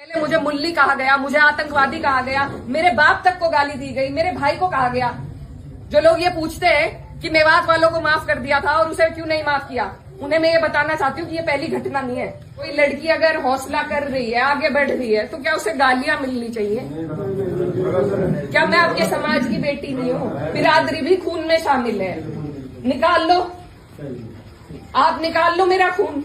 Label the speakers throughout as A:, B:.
A: पहले मुझे मुल्ली कहा गया, मुझे आतंकवादी कहा गया, मेरे बाप तक को गाली दी गई, मेरे भाई को कहा गया। जो लोग ये पूछते हैं कि मेवात वालों को माफ कर दिया था और उसे क्यों नहीं माफ किया, उन्हें मैं ये बताना चाहती हूँ कि ये पहली घटना नहीं है। कोई लड़की अगर हौसला कर रही है, आगे बढ़ रही है, तो क्या उसे गालियां मिलनी चाहिए? क्या मैं आपके समाज की बेटी नहीं हूँ? बिरादरी भी खून में शामिल है। निकाल लो, आप निकाल लो मेरा खून।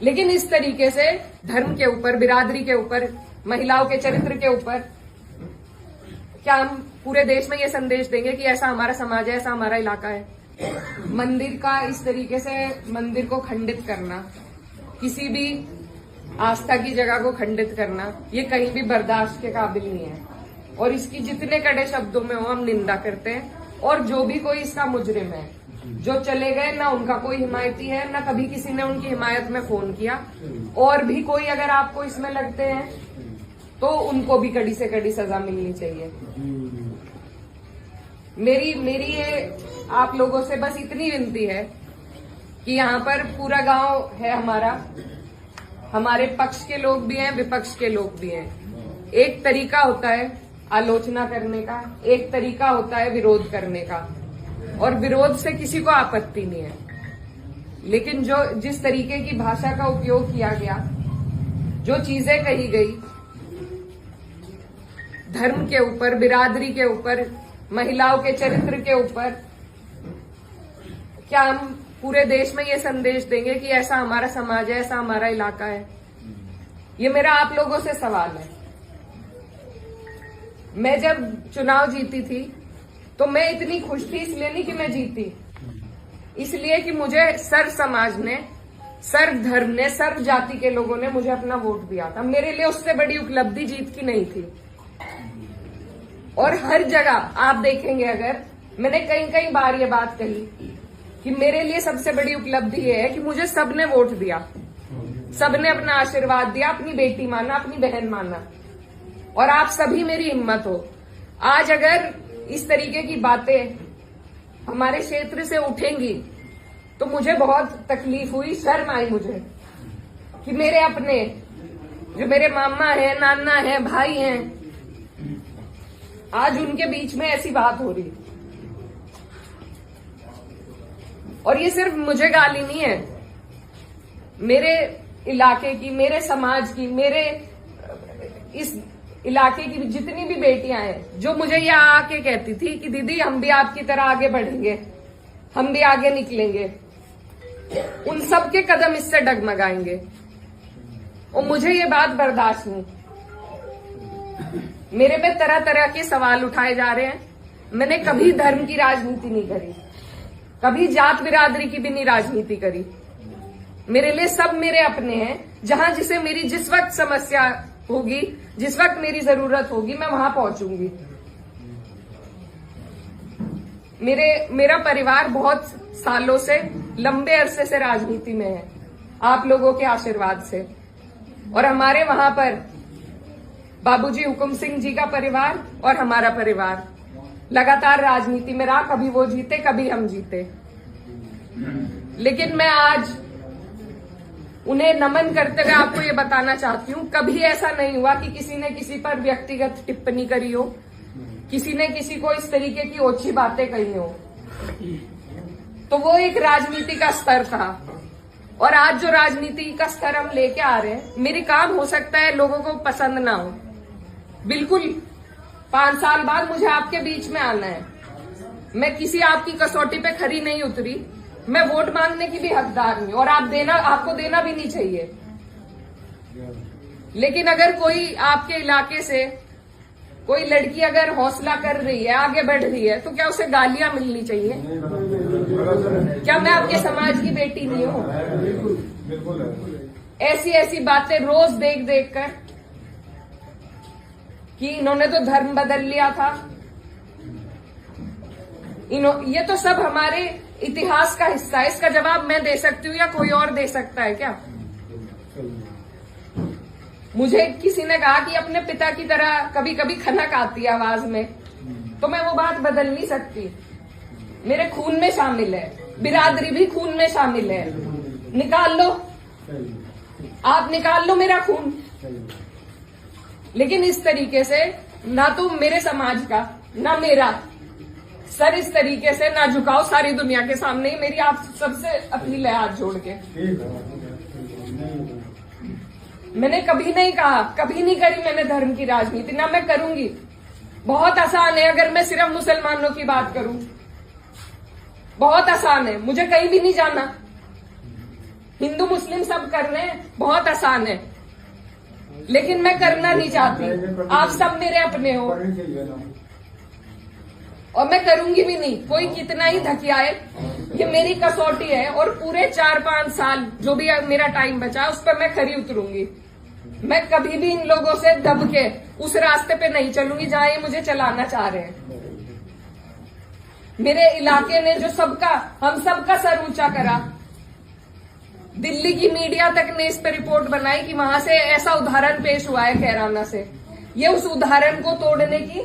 A: लेकिन इस तरीके से धर्म के ऊपर, बिरादरी के ऊपर, महिलाओं के चरित्र के ऊपर क्या हम पूरे देश में ये संदेश देंगे कि ऐसा हमारा समाज है, ऐसा हमारा इलाका है? मंदिर का इस तरीके से मंदिर को खंडित करना, किसी भी आस्था की जगह को खंडित करना, ये कहीं भी बर्दाश्त के काबिल नहीं है। और इसकी जितने कड़े शब्दों में हो हम निंदा करते हैं। और जो भी कोई इसका मुजरिम है, जो चले गए, ना उनका कोई हिमायती है, ना कभी किसी ने उनकी हिमायत में फोन किया। और भी कोई अगर आपको इसमें लगते हैं तो उनको भी कड़ी से कड़ी सजा मिलनी चाहिए। मेरी ये आप लोगों से बस इतनी विनती है कि यहाँ पर पूरा गांव है हमारा, हमारे पक्ष के लोग भी हैं, विपक्ष के लोग भी हैं। एक तरीका होता है आलोचना करने का, एक तरीका होता है विरोध करने का, और विरोध से किसी को आपत्ति नहीं है। लेकिन जिस तरीके की भाषा का उपयोग किया गया, जो चीजें कही गई धर्म के ऊपर, बिरादरी के ऊपर, महिलाओं के चरित्र के ऊपर, क्या हम पूरे देश में ये संदेश देंगे कि ऐसा हमारा समाज है, ऐसा हमारा इलाका है? ये मेरा आप लोगों से सवाल है। मैं जब चुनाव जीती थी तो मैं इतनी खुश थी, इसलिए नहीं कि मैं जीती, इसलिए कि मुझे सर्व समाज ने, सर्व धर्म ने, सर्व जाति के लोगों ने मुझे अपना वोट दिया था। मेरे लिए उससे बड़ी उपलब्धि जीत की नहीं थी। और हर जगह आप देखेंगे, अगर मैंने कई बार ये बात कही कि मेरे लिए सबसे बड़ी उपलब्धि ये है कि मुझे सबने वोट दिया, सबने अपना आशीर्वाद दिया, अपनी बेटी माना, अपनी बहन माना, और आप सभी मेरी हिम्मत हो। आज अगर इस तरीके की बातें हमारे क्षेत्र से उठेंगी तो मुझे बहुत तकलीफ हुई, शर्म आई मुझे कि मेरे अपने, जो मेरे मामा है, नाना है, भाई हैं, आज उनके बीच में ऐसी बात हो रही। और ये सिर्फ मुझे गाली नहीं है, मेरे इलाके की, मेरे समाज की, मेरे इस इलाके की जितनी भी बेटियां हैं, जो मुझे ये आके कहती थी कि दीदी हम भी आपकी तरह आगे बढ़ेंगे, हम भी आगे निकलेंगे, उन सब के कदम इससे डगमगाएंगे। और मुझे ये बात बर्दाश्त नहीं। मेरे पे तरह तरह के सवाल उठाए जा रहे हैं। मैंने कभी धर्म की राजनीति नहीं करी, कभी जात बिरादरी की भी नहीं राजनीति करी। मेरे लिए सब मेरे अपने हैं। जहां जिसे मेरी जिस वक्त समस्या होगी, जिस वक्त मेरी जरूरत होगी, मैं वहां पहुंचूंगी। मेरा परिवार बहुत सालों से, लंबे अरसे से राजनीति में है, आप लोगों के आशीर्वाद से। और हमारे वहां पर बाबूजी हुकुम सिंह जी का परिवार और हमारा परिवार लगातार राजनीति में रहा। कभी वो जीते, कभी हम जीते। लेकिन मैं आज उन्हें नमन करते हुए आपको ये बताना चाहती हूँ, कभी ऐसा नहीं हुआ कि किसी ने किसी पर व्यक्तिगत टिप्पणी करी हो, किसी ने किसी को इस तरीके की ओछी बातें कही हो। तो वो एक राजनीति का स्तर था। और आज जो राजनीति का स्तर हम लेके आ रहे हैं, मेरे काम हो सकता है लोगों को पसंद ना हो, बिल्कुल 5 साल बाद मुझे आपके बीच में आना है। मैं किसी आपकी कसौटी पे खरी नहीं उतरी, मैं वोट मांगने की भी हकदार नहीं, और आपको देना भी नहीं चाहिए। लेकिन अगर कोई आपके इलाके से कोई लड़की अगर हौसला कर रही है, आगे बढ़ रही है, तो क्या उसे गालियां मिलनी चाहिए? क्या मैं आपके समाज की बेटी नहीं हूँ? ऐसी बातें रोज देख कर कि इन्होंने तो धर्म बदल लिया था, ये तो सब हमारे इतिहास का हिस्सा है। इसका जवाब मैं दे सकती हूँ या कोई और दे सकता है क्या? मुझे किसी ने कहा कि अपने पिता की तरह कभी कभी खनक आती है आवाज में, तो मैं वो बात बदल नहीं सकती। मेरे खून में शामिल है, बिरादरी भी खून में शामिल है। निकाल लो, आप निकाल लो मेरा खून। लेकिन इस तरीके से ना तो मेरे समाज का ना मेरा सर इस तरीके से ना झुकाओ सारी दुनिया के सामने। मेरी आप सबसे अपील है हाथ जोड़ के। मैंने कभी नहीं कहा, कभी नहीं करी मैंने धर्म की राजनीति, ना मैं करूंगी। बहुत आसान है अगर मैं सिर्फ मुसलमानों की बात करूं, बहुत आसान है, मुझे कहीं भी नहीं जाना। हिंदू मुस्लिम सब कर रहे हैं, बहुत आसान है, लेकिन मैं करना नहीं चाहती। आप सब मेरे अपने हो और मैं करूंगी भी नहीं। कोई कितना ही धकियाए, ये मेरी कसौटी है और पूरे 4-5 साल जो भी मेरा टाइम बचा उस पर मैं खरी उतरूंगी। मैं कभी भी इन लोगों से दब के उस रास्ते पे नहीं चलूंगी जहां ये मुझे चलाना चाह रहे हैं। मेरे इलाके ने जो हम सबका सर ऊंचा करा, दिल्ली की मीडिया तक ने इस पर रिपोर्ट बनाई कि वहां से ऐसा उदाहरण पेश हुआ है कैराना से। ये उस उदाहरण को तोड़ने की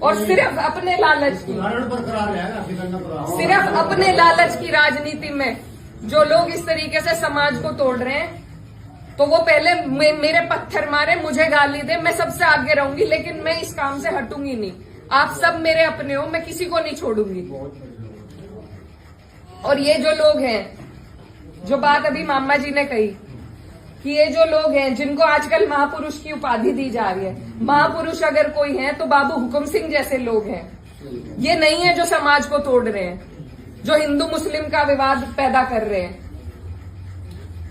A: और सिर्फ अपने लालच की, सिर्फ अपने लालच की राजनीति में जो लोग इस तरीके से समाज को तोड़ रहे हैं, तो वो पहले मेरे पत्थर मारे, मुझे गाली दे, मैं सबसे आगे रहूंगी, लेकिन मैं इस काम से हटूंगी नहीं। आप सब मेरे अपने हो, मैं किसी को नहीं छोड़ूंगी। और ये जो लोग हैं, जो बात अभी मामा जी ने कही कि ये जो लोग हैं जिनको आजकल महापुरुष की उपाधि दी जा रही है, महापुरुष अगर कोई है तो बाबू हुकुम सिंह जैसे लोग हैं। ये नहीं है जो समाज को तोड़ रहे हैं, जो हिंदू मुस्लिम का विवाद पैदा कर रहे हैं।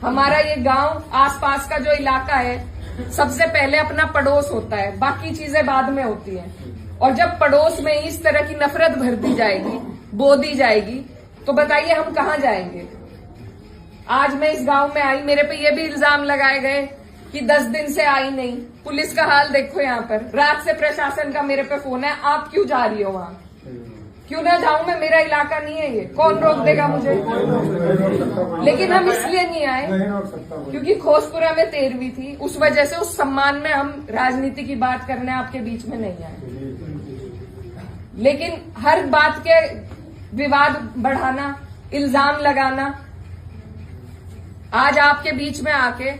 A: हमारा ये गांव, आसपास का जो इलाका है, सबसे पहले अपना पड़ोस होता है, बाकी चीजें बाद में होती हैं। और जब पड़ोस में इस तरह की नफरत भर दी जाएगी, बो दी जाएगी, तो बताइए हम कहां जाएंगे। आज मैं इस गांव में आई, मेरे पे ये भी इल्जाम लगाए गए कि 10 दिन से आई नहीं। पुलिस का हाल देखो यहाँ पर, रात से प्रशासन का मेरे पे फोन है, आप क्यों जा रही हो वहां। क्यों ना जाऊं मैं, मेरा इलाका नहीं है ये, कौन रोक देगा मुझे। लेकिन हम इसलिए नहीं आए क्योंकि खोसपुरा में 13वीं थी, उस वजह से उस सम्मान में हम राजनीति की बात करने आपके बीच में नहीं आए। लेकिन हर बात के विवाद बढ़ाना, इल्जाम लगाना, आज आपके बीच में आके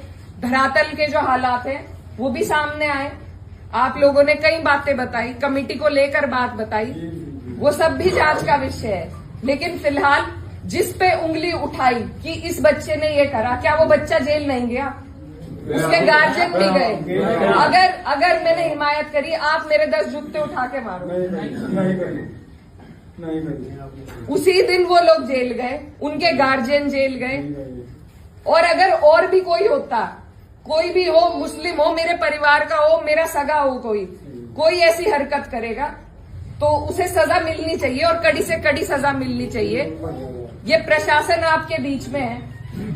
A: धरातल के जो हालात हैं वो भी सामने आए। आप लोगों ने कई बातें बताई, कमेटी को लेकर बात बताई, वो सब भी जांच का विषय है। लेकिन फिलहाल जिस पे उंगली उठाई कि इस बच्चे ने ये करा, क्या वो बच्चा जेल नहीं गया, उसके गार्जियन भी गए। अगर मैंने हिमायत करी, आप मेरे 10 जूते उठा के मारो। उसी दिन वो लोग जेल गए, उनके गार्जियन जेल गए। और अगर और भी कोई होता, कोई भी हो, मुस्लिम हो, मेरे परिवार का हो, मेरा सगा हो, कोई ऐसी हरकत करेगा तो उसे सजा मिलनी चाहिए और कड़ी से कड़ी सजा मिलनी चाहिए। ये प्रशासन आपके बीच में है,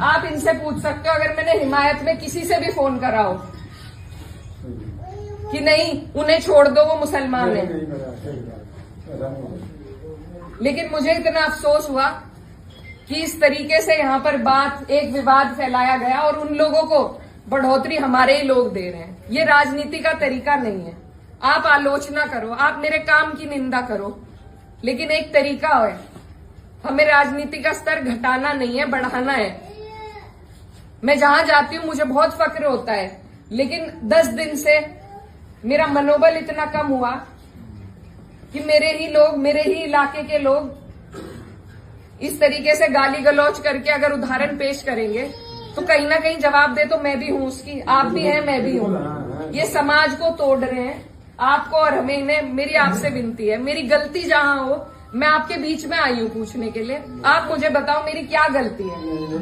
A: आप इनसे पूछ सकते हो। अगर मैंने हिमायत में किसी से भी फोन करा हो कि नहीं उन्हें छोड़ दो, वो मुसलमान है, लेकिन मुझे इतना अफसोस हुआ कि इस तरीके से यहाँ पर एक विवाद फैलाया गया और उन लोगों को बढ़ोतरी हमारे ही लोग दे रहे हैं। ये राजनीति का तरीका नहीं है। आप आलोचना करो, आप मेरे काम की निंदा करो, लेकिन एक तरीका है, हमें राजनीति का स्तर घटाना नहीं है, बढ़ाना है। मैं जहां जाती हूँ मुझे बहुत फक्र होता है, लेकिन 10 दिन से मेरा मनोबल इतना कम हुआ कि मेरे ही इलाके के लोग इस तरीके से गाली गलौज करके अगर उदाहरण पेश करेंगे तो कहीं ना कहीं जवाब दे तो मैं भी हूं उसकी, आप भी हैं, मैं भी हूं। ये समाज को तोड़ रहे हैं, आपको और हमें। मेरी आपसे विनती है, मेरी गलती जहां हो, मैं आपके बीच में आई हूँ पूछने के लिए। आप मुझे बताओ मेरी क्या गलती है,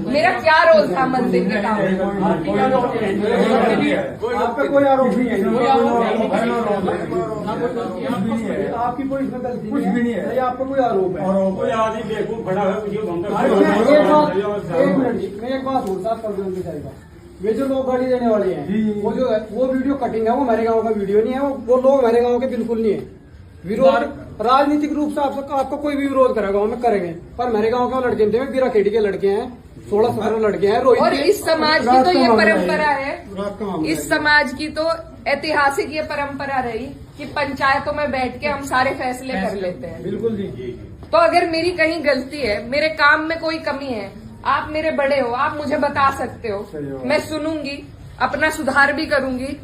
A: मेरा क्या रोल था मंदिर के काम में।
B: आप पे कोई आरोप नहीं है, आपकी कोई गलती कुछ भी नहीं है, आप पे कोई आरोप है। कोई आदमी बेवकूफ खड़ा है, मैं एक बात और साफ कर दूंगी जाएगा। ये जो लोग गाड़ी देने वाले हैं, वो वीडियो कटिंग है, वो मेरे गाँव का वीडियो नहीं है, वो लोग मेरे गाँव के बिल्कुल नहीं है। विरोध राजनीतिक रूप से आपका कोई भी विरोध करेगा गाँव में करेंगे, पर मेरे गांव के लड़के थे, बीरा खेड़ी के लड़के हैं, 16-17 लड़के हैं।
A: और इस समाज की तो ये परंपरा है, इस समाज की तो ऐतिहासिक ये परंपरा रही कि पंचायतों में बैठ के हम सारे फैसले कर लेते हैं।
B: बिल्कुल जी।
A: तो अगर मेरी कहीं गलती है, मेरे काम में कोई कमी है, आप मेरे बड़े हो, आप मुझे बता सकते हो, मैं सुनूंगी। अपना सुधार भी करूंगी।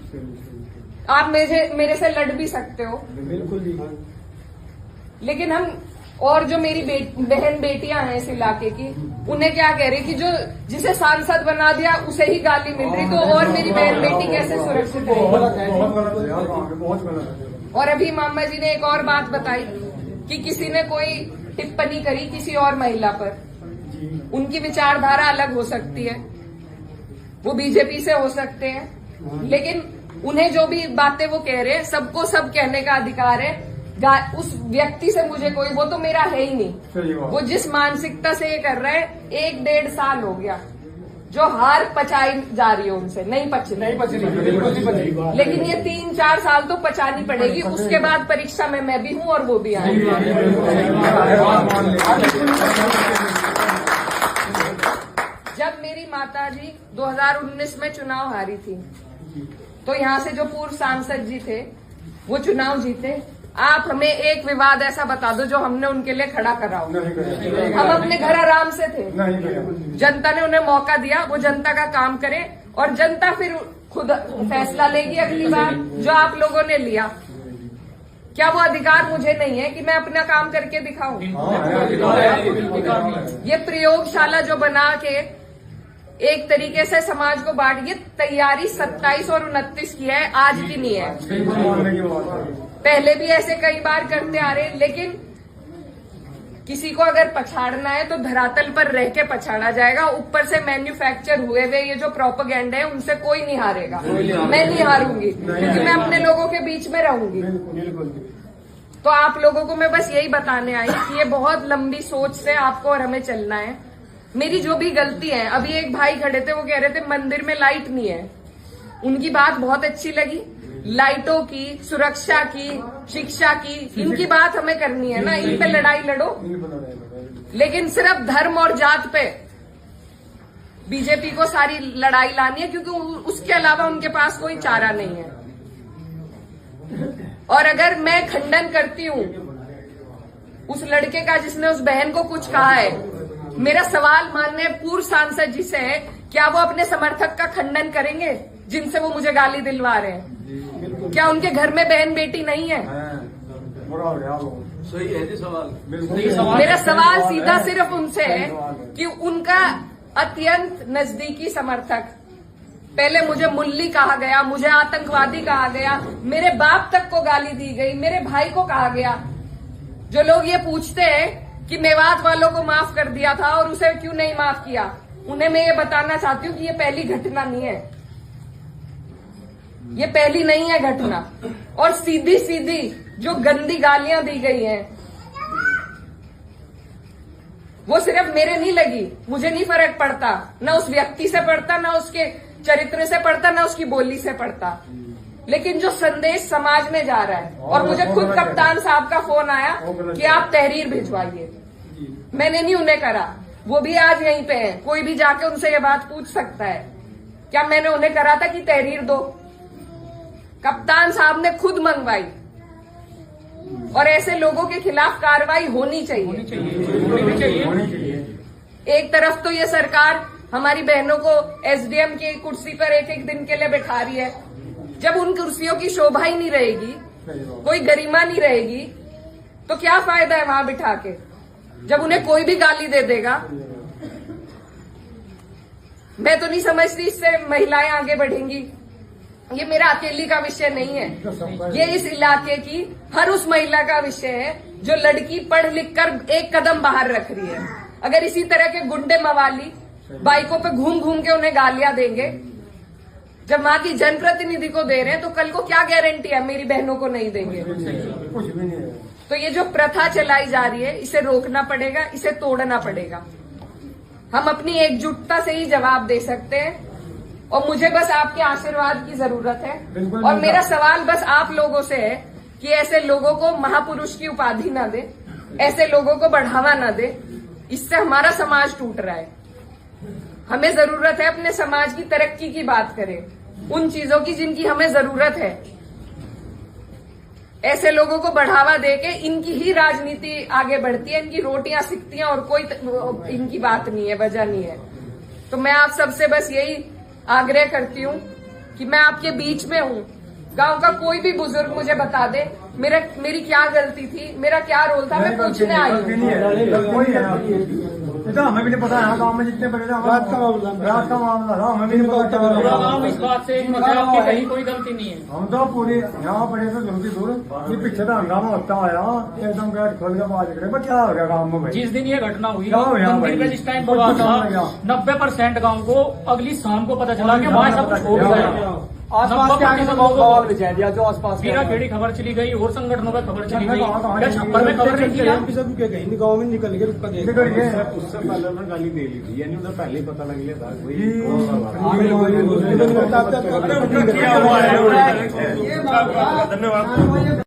A: आप मेरे से लड़ भी सकते हो,
B: बिल्कुल भी।
A: लेकिन हम और जो मेरी बहन बेटियां हैं इस इलाके की, उन्हें क्या कह रही कि जो जिसे सांसद बना दिया उसे ही गाली मिल रही, तो और मेरी बहन बेटी कैसे सुरक्षित रहेगी? और अभी मामा जी ने एक और बात बताई कि किसी ने कोई टिप्पणी करी किसी और महिला पर, उनकी विचारधारा अलग हो सकती है, वो बीजेपी से हो सकते हैं, लेकिन उन्हें जो भी बातें वो कह रहे हैं सबको सब कहने का अधिकार है। उस व्यक्ति से मुझे कोई, वो तो मेरा है ही नहीं। वो जिस मानसिकता से ये कर रहे हैं, 1-1.5 साल हो गया जो हार पचाई जा रही है उनसे, नहीं पच रही। लेकिन ये 3-4 साल तो पचानी पड़ेगी, उसके बाद परीक्षा में मैं भी हूं और वो भी आएंगे। जब मेरी माताजी 2019 में चुनाव हारी थी, तो यहाँ से जो पूर्व सांसद जी थे वो चुनाव जीते। आप हमें एक विवाद ऐसा बता दो जो हमने उनके लिए खड़ा करा हो। हम अपने घर आराम से थे, जनता ने उन्हें मौका दिया, वो जनता का काम करे और जनता फिर खुद फैसला लेगी अगली बार, जो आप लोगों ने लिया। क्या वो अधिकार मुझे नहीं है कि मैं अपना काम करके दिखाऊं? ये प्रयोगशाला जो बना के एक तरीके से समाज को बांट, ये तैयारी 27 और 29 की है, आज की नहीं है। पहले भी ऐसे कई बार करते आ रहे, लेकिन किसी को अगर पछाड़ना है तो धरातल पर रह के पछाड़ा जाएगा। ऊपर से मैन्युफैक्चर हुए हुए ये जो प्रोपेगेंडा है उनसे कोई नहीं हारेगा। मैं नहीं हारूंगी क्योंकि मैं अपने लोगों के बीच में रहूंगी। तो आप लोगों को मैं बस यही बताने आई कि ये बहुत लंबी सोच से आपको और हमें चलना है। मेरी जो भी गलती है, अभी एक भाई खड़े थे, वो कह रहे थे मंदिर में लाइट नहीं है, उनकी बात बहुत अच्छी लगी। लाइटों की, सुरक्षा की, शिक्षा की, इनकी बात हमें करनी है ना, इन पे लड़ाई लड़ो। लेकिन सिर्फ धर्म और जात पे बीजेपी को सारी लड़ाई लानी है, क्योंकि उसके अलावा उनके पास कोई चारा नहीं है। और अगर मैं खंडन करती हूँ उस लड़के का जिसने उस बहन को कुछ कहा है, मेरा सवाल माननीय पूर्व सांसद जी से है, क्या वो अपने समर्थक का खंडन करेंगे जिनसे वो मुझे गाली दिलवा रहे हैं? क्या उनके घर में बहन बेटी नहीं है?
C: सही है जी सवाल।
A: मेरा सवाल सीधा सिर्फ उनसे है कि उनका अत्यंत नजदीकी समर्थक, पहले मुझे मुल्ली कहा गया, मुझे आतंकवादी कहा गया, मेरे बाप तक को गाली दी गई, मेरे भाई को कहा गया। जो लोग ये पूछते हैं कि मेवात वालों को माफ कर दिया था और उसे क्यों नहीं माफ किया, उन्हें मैं ये बताना चाहती हूँ कि ये पहली घटना नहीं है, ये पहली नहीं है घटना। और सीधी सीधी जो गंदी गालियां दी गई हैं, वो सिर्फ मेरे नहीं लगी, मुझे नहीं फर्क पड़ता, ना उस व्यक्ति से पड़ता, ना उसके चरित्र से पड़ता, ना उसकी बोली से पड़ता, लेकिन जो संदेश समाज में जा रहा है। और मुझे खुद कप्तान साहब का फोन आया कि आप तहरीर भिजवाइए, मैंने नहीं उन्हें करा, वो भी आज यहीं पे है, कोई भी जाके उनसे ये बात पूछ सकता है, क्या मैंने उन्हें करा था कि तहरीर दो? कप्तान साहब ने खुद मंगवाई। और ऐसे लोगों के खिलाफ कार्रवाई होनी चाहिए। एक तरफ तो ये सरकार हमारी बहनों को एसडीएम की कुर्सी पर एक दिन के लिए बैठा रही है, जब उन कुर्सियों की शोभा ही नहीं रहेगी, कोई गरिमा नहीं रहेगी, तो क्या फायदा है वहां बिठा के, जब उन्हें कोई भी गाली दे देगा। मैं तो नहीं समझती इससे महिलाएं आगे बढ़ेंगी। ये मेरा अकेली का विषय नहीं है, ये इस इलाके की हर उस महिला का विषय है जो लड़की पढ़ लिख कर एक कदम बाहर रख रही है। अगर इसी तरह के गुंडे मवाली बाइकों पे घूम घूम के उन्हें गालियां देंगे, जब वहां की जनप्रतिनिधि को दे रहे हैं, तो कल को क्या गारंटी है मेरी बहनों को नहीं देंगे? तो ये जो प्रथा चलाई जा रही है, इसे रोकना पड़ेगा, इसे तोड़ना पड़ेगा। हम अपनी एकजुटता से ही जवाब दे सकते हैं, और मुझे बस आपके आशीर्वाद की जरूरत है। और मेरा सवाल बस आप लोगों से है कि ऐसे लोगों को महापुरुष की उपाधि ना दे, ऐसे लोगों को बढ़ावा ना दे, इससे हमारा समाज टूट रहा है। हमें जरूरत है अपने समाज की तरक्की की बात करें, उन चीजों की जिनकी हमें जरूरत है। ऐसे लोगों को बढ़ावा देके इनकी ही राजनीति आगे बढ़ती है, इनकी रोटियां सिकती हैं, और कोई इनकी बात नहीं है, वजह नहीं है। तो मैं आप सबसे बस यही आग्रह करती हूँ कि मैं आपके बीच में हूँ। गांव का कोई भी बुजुर्ग मुझे बता दे मेरी क्या गलती थी, मेरा क्या रोल था, मैं पूछने आई हूँ।
C: हमें भी नहीं पता है गाँव में जितने बड़े रात का मामला था, हमें भी नहीं पता
D: पूरा गाँव इस बात से एकमत है आपकी कहीं कोई गलती नहीं है।
C: हम तो पूरी यहाँ पड़े थे दूर की दूर, ये पीछे था हंगामा होता आया एकदम गेट खोल के बाहर निकले, क्या हो गया गाँव में भाई?
D: जिस दिन ये घटना हुई
C: क्या हो गया
D: मंदिर
C: भाई?
D: पे जिस टाइम हुआ था 90% गाँव को अगली शाम को पता चला कि वहाँ सब कुछ हो गया।
B: आसपास के आगे से बहुत सवाल बिछा दिया जो आसपास के
D: पीरा खेड़ी खबर चली गई और संगठनों में खबर चली गई, क्या छप्पर में खबर नहीं थी क्या?
B: कहीं गाँव में निकल के रुका
C: निकल गए।
E: उससे पहले उन्होंने गाली दे ली थी, यानी उन्हें पहले ही पता लग गया था
C: ये
E: धन्यवाद।